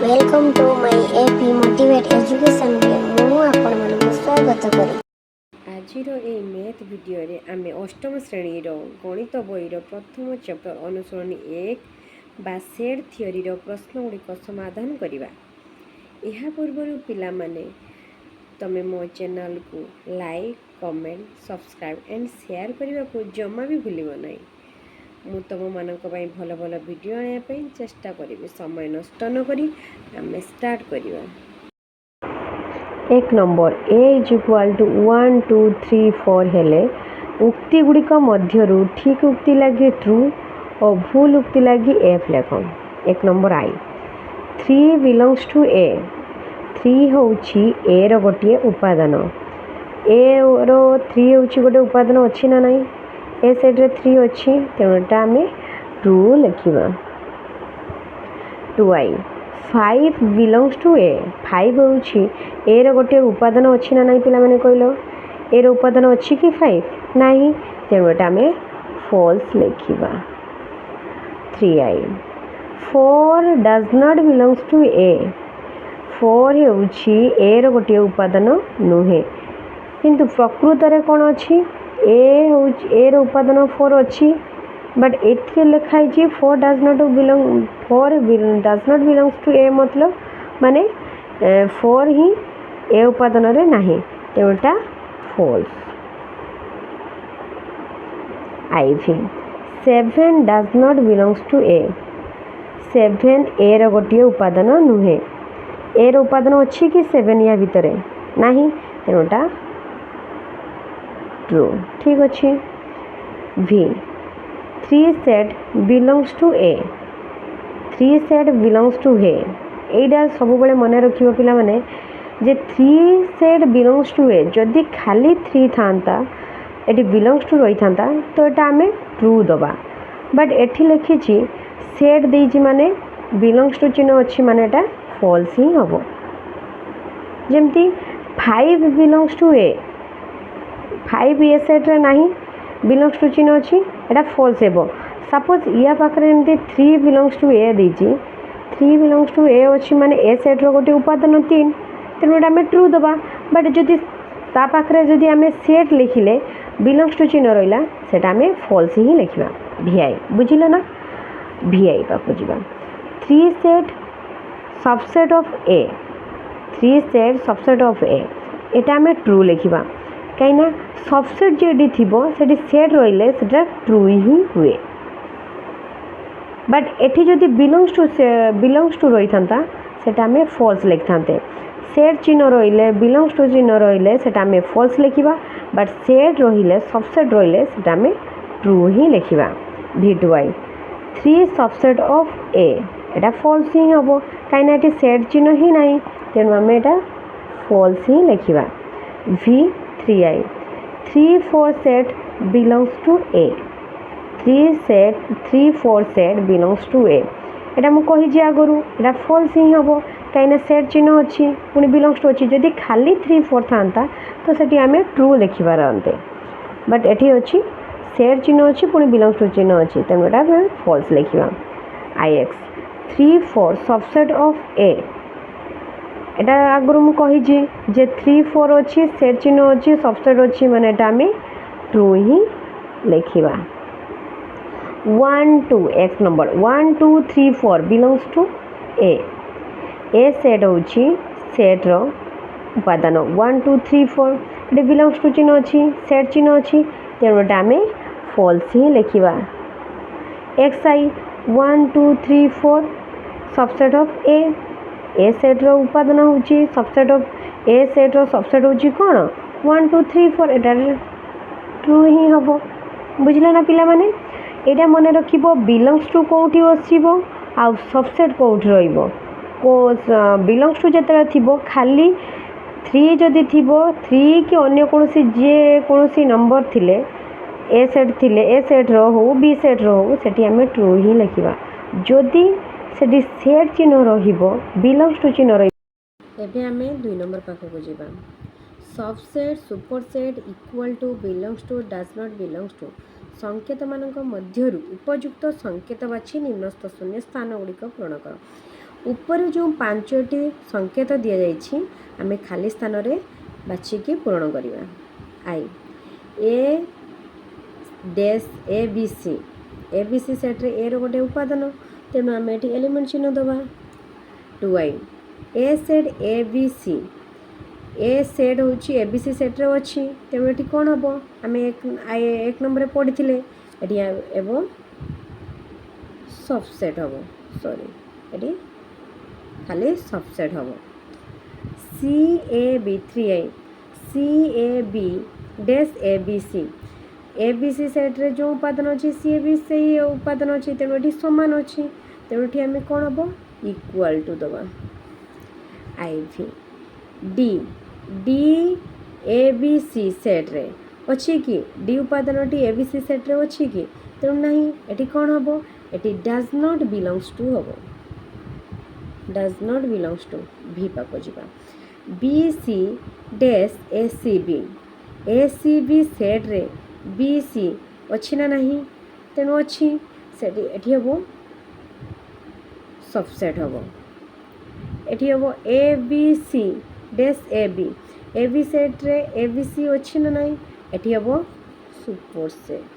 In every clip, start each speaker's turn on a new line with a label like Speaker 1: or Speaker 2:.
Speaker 1: Welcome to my AP motivate education मु आपण मन स्वागत करी।
Speaker 2: आजिर ए मैथ वीडियो रे आमे अष्टम श्रेणी रो गणित बही रो प्रथम चैप्टर अनुसरणी 1 बा सेट थियोरी रो प्रश्न गुड़िक समाधान करिबा। एहा पूर्वरु पिला माने तमे मो चैनल को like comment subscribe and share करने को जमा भी भूलिबो नहीं। मु तुम मानक पई भल भल वीडियो आने पई चेष्टा करी। समय नष्ट न करी आमे स्टार्ट करिबा। एक number A is equal to 1 2 3 4 हेले उक्ति गुड़िक मध्यरु ठीक उक्ति लगी ट्रू और भूल उक्ति लगी एफ लेख। एक number I 3 belongs to A. 3 होउछि A रो गोटे उपादान। ए रो 3 होउछि गोटे उपादान अछि ना नहीं। ए साइड रे 3 अछि तेणुटा आमे true लिखिबा। 2i 5 belongs to A. 5 होउछि A रो गोटे उपादान अछि ना नहीं पिला माने कहलो। ए रो उपादान अछि कि 5 नाही तेणुटा आमे फॉल्स लिखिबा। 3i 4 does not belongs to A. 4 होउछि ए रो गोटे उपादान नुहे किंतु प्रकृत रे कोन अछि ए रो उपादान 4 अछि बट एथे लिखाई छी 4 does not belongs to A मतलब माने 4 ही ए उपादान रे नाही तेउटा false. I 7 does not belongs to A. 7 A रो गोटे उपादान नुहे। ए रो उपादान अछि कि 7 या भितरे नाही तेउटा ट्रू। ठीक अच्छे। V 3 set belongs to A. 3 set belongs to A एटा सब बड़े मन रखिबो पिला माने जे 3 सेट बिलोंग्स टू ए जदि खाली 3 थांता एटी बिलोंग्स टू रही थांता तो एटा हमें ट्रू दबा बट एठी लिखी छी सेट देजी माने बिलोंग्स टू चिन्ह अछि माने एटा फॉल्स ही हबो। जेमती 5 belongs to A 5 A set रे नाही बिलोंग्स टू चिन्ह अछि एटा फॉल्स हेबो। सपोज या पाखरे एमती 3 बिलोंग्स टू ए देजी 3 बिलोंग्स टू ए अछि माने ए सेट रो गोटे उपादान 3 तेनु एटा हमें ट्रू दबा बट जदि ता पाखरे जदि हमें सेट लिखिले बिलोंग्स टू चिन्ह रहिला सेटा हमें फॉल्स ही लिखिबा। vi बुझिलो ना। vi पाखु जिबा 3 set subset of A. 3 set subset of A एटा हमें ट्रू लिखिबा कहीं ना सबसेट जेडी थिबो सेडी सेट रहिले सेटा ट्रू ही हुए बट एठी जदि बिलोंग्स टू रही थांता सेटा हमें फॉल्स लिखथांते। सेट चिन्ह रहिले बिलोंग्स टू चिन्ह रहिले सेटा हमें फॉल्स लिखिबा बट सेट रहिले सबसेट रहिले सेटा हमें ट्रू ही लिखिबा। v2i 3 सबसेट ऑफ ए एटा फॉल्स ही हबो कहीं ना एठी सेट चिन्ह ही नाही तेनु हमें एटा फॉल्स ही लिखिबा। v3i 3 4 set belongs to A. 3 4 set belongs to A एटा मु कहि जे आगरु एटा फॉल्स ही हबो कहीं ना सेट चिन्ह अछि पुनी बिलोंग्स टू अछि जदि खाली 3 4 थांता तो सेठी हमें ट्रू लिखिबा रहंते बट एठी अछि सेट चिन्ह अछि पुनी बिलोंग्स टू चिन्ह अछि तेनु एटा हमें false लिखिबा। ix 3 4 subset of A एटा आगरु मु कहि जे 3 4 अछि सेट चिन्ह अछि सबसेट अछि माने एटा हमें ट्रू ही लिखिबा। 1 2 x number 1 2 3 4 belongs to A. A set होछि सेट रो उपादान 1 2 3 4 एटा बिलोंग्स टू चिन्ह अछि सेट चिन्ह अछि तेनु एटा हमें फॉल्स ही लिखिबा। xi 1 2 3 4 subset of A set रो उपादान होछि सबसेट ऑफ ए सेट रो सबसेट होछि कोन 1 2 3 4 एटा ट्रू ही हबो। बुझला ना पिला माने एटा मने रखिबो बिलोंग्स टू कोठी बसिबो आ सबसेट कोठी रहिबो को बिलोंग्स टू जतरा थिबो खाली 3 जदि थिबो 3 कि अन्य कोनोसी जे कोनोसी नंबर थिले ए सेट रो हो बी सेट रो हो सेठी हमें ट्रू ही लिखिबा जदि सेठी सेट चिन्ह रहिबो बिलोंग्स टू चिन्ह रहिबो। एबे हमें 2 नंबर पाखो को जिबा। Subset superset equal to belongs to does not belongs to संकेतମାନଙ୍କ ମଧ୍ୟରୁ ଉପଯୁକ୍ତ ସଂକେତ ବାଛି ନିମ୍ନସ୍ଥ ଶୂନ୍ୟ ସ୍ଥାନ ଗୁଡ଼ିକ ପୂରଣ କର। ऊपर जो 5टी संकेत दि जाइए आम खाली स्थान रे बाछिकी पूरण करवा i A dash A B C set रे ए रो गोटे उपादान तेणु आम ये एलिमेंट चिन्ह दबा 2i A set A B C A set हूँ ए बी सी सेट रे अच्छी तेणु ये कौन हम आम एक नंबर पढ़ी ये एवं सबसेट हम सॉरी ये खाली सबसेट हम C A B 3i C A B dash A B C set रे जो उपादान अच्छी सी ए बी से उपादान अच्छी तेणु ये सामान अच्छी तेणु ये आम कौन हम इक्वाल टू दबा आई भी D D A B C set रे अच्छी कि डी उपादान टी ए बी सी सेट रे अच्छी कि तेणु नहीं ये कौन हम ये डज नॉट बिलोंग्स टू हम डज नॉट बिलोंग्स टू भी पाक जा B C dash A C B set रे बी सी अच्छी ना नहीं तेणु अच्छी ये हम सबसेट हम ये हम A B C dash A B set रे ए बी सी अच्छी ना नहीं ये हम सुपर सेट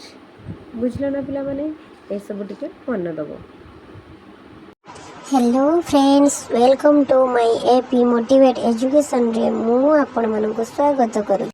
Speaker 2: बुझल ना पिला माने ये सब टिके मन दब
Speaker 1: hello friends welcome to my AP motivate education रे मु आपण मानक स्वागत करू।